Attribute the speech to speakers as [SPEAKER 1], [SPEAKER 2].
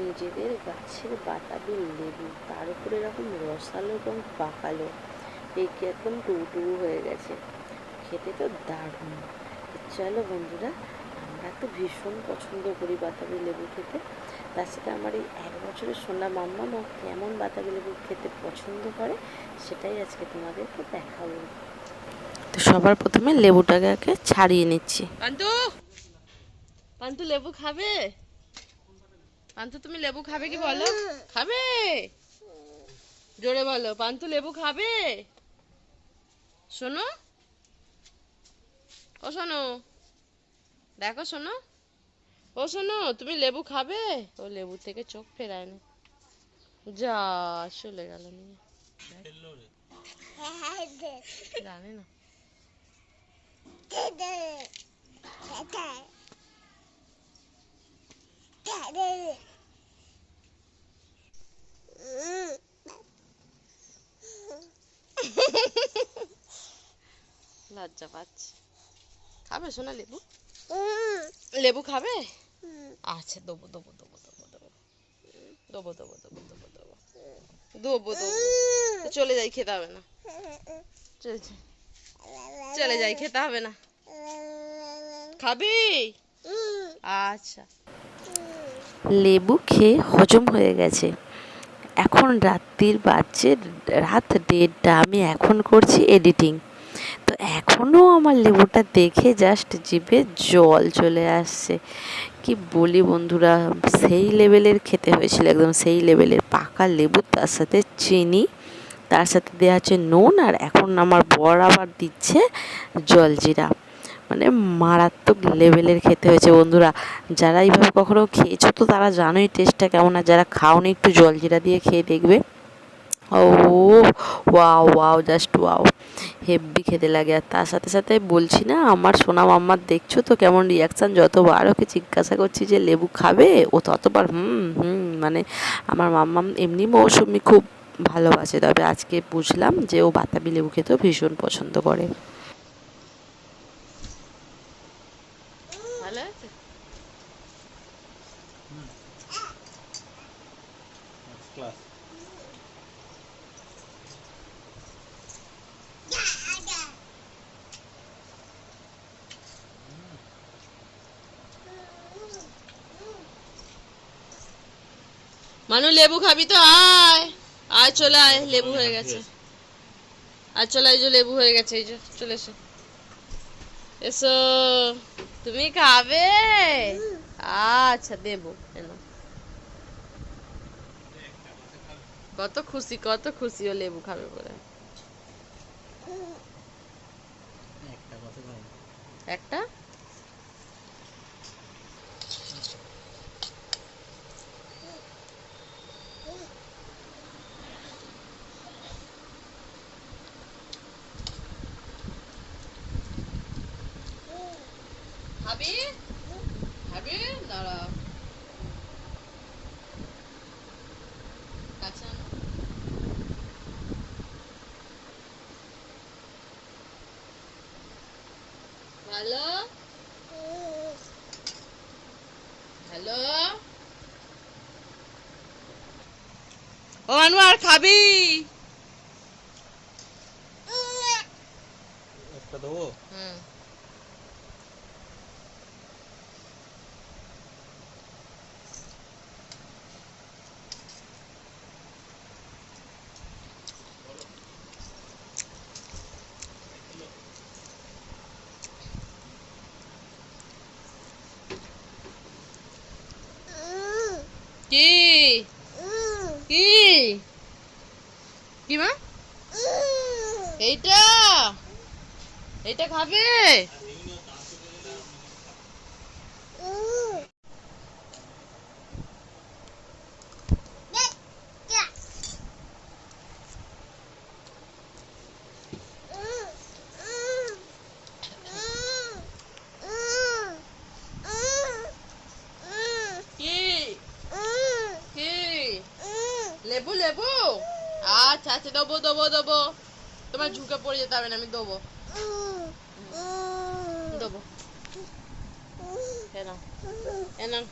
[SPEAKER 1] নিজেদের গাছের বাতাবি লেবু, তার উপরে এরকম রসালো এবং পাকালো, পেকে একদম টুকটুকু হয়ে গেছে, খেতে তো দারুণ। চলো বন্ধুরা, আমরা তো ভীষণ পছন্দ করি বাতাবি লেবু খেতে। তার সাথে আমার এই 1 বছরের সোনা মাম্মামও কেমন বাতাবি লেবু খেতে পছন্দ করে সেটাই আজকে তোমাদেরকে দেখাবো। তো সবার প্রথমে লেবুটাকে ছাড়িয়ে নিচ্ছি। পান্তু, পান্তু লেবু খাবে? পান্তু তুমি লেবু খাবে কি বলো? খাবে? জোরে বলো, পান্তু লেবু খাবে? শোনো, ও শোনো, দেখো শোনো, ও শোনো, তুমি লেবু খাবে? ও লেবু থেকে চোখ ফেরায় না, যা চলে গেল নিয়ে, জানি না। লজ্জা পাচ্ছে। খাবে শোনা লেবু? লেবু খাবে? আচ্ছা, দেবো দেবো দেবো দেবো দেবো দেবো দেবো দেবো দেবো দেবো দেবো দেবো। চলে যাই, খেতে হবে না, চলে যাই, খেতে হবে না। খাবি? আচ্ছা। লেবু খেয়ে হজম হয়ে গেছে। এখন রাত্রির বাজছে রাত 1:30। আমি এখন করছি এডিটিং। তো এখনও আমার লেবুটা দেখে জাস্ট জিভে জল চলে আসছে। কি বলি বন্ধুরা, সেই লেভেলের খেতে হয়েছিল, একদম সেই লেভেলের পাকা লেবু, তার সাথে চিনি, তার সাথে দেওয়া আছে নুন, আর এখন আমার বর আবার দিচ্ছে জলজিরা। মানে মারাত্মক লেভেলের খেতে হয়েছে বন্ধুরা। যারা এইভাবে কখনো খেয়েছো তো তারা জানোই টেস্টটা কেমন, আর যারা খাওনি একটু জলজিরা দিয়ে খেয়ে দেখবে। ও ওয়াও ওয়াও, জাস্ট ওয়াও, হেব্বি খেতে লাগে। আর তার সাথে সাথে বলছি না, আমার সোনা মাম্মার দেখছো তো কেমন রিয়াকশান, যতবার ওকে জিজ্ঞাসা করছি যে লেবু খাবে, ও ততবার হুম হুম। মানে আমার মাম্মাম এমনি মৌসুমি খুব ভালোবাসে, তবে আজকে বুঝলাম যে ও বাতাবি লেবু খেতেও ভীষণ পছন্দ করে। ভালো আছে? মানু লেবু খাবি তো আয়, আয় চলে আয়, লেবু হয়ে গেছে। আর চলে, এই যে লেবু হয়ে গেছে, এই যে চলে এসো, এসো, তুমি খাবে? আচ্ছা দেবো, এনো। কত খুশি, কত খুশি ও লেবু খাবে বলে। একটা খাবি? খাবি? দাঁড়া, কাছে আনো। ভালো, হ্যালো, ও আনোয়ার খাবি? একটা দেবো? হুম। কি কি কি মা? এইটা, এইটা খাবে? কি কি লেবু লেবু? আচ্ছা আচ্ছা, দেবো দেবো দেবো, তোমার ঝুঁকে পড়ে যেতে হবে না, আমি দেবো দেবো। এনাও, এনাও।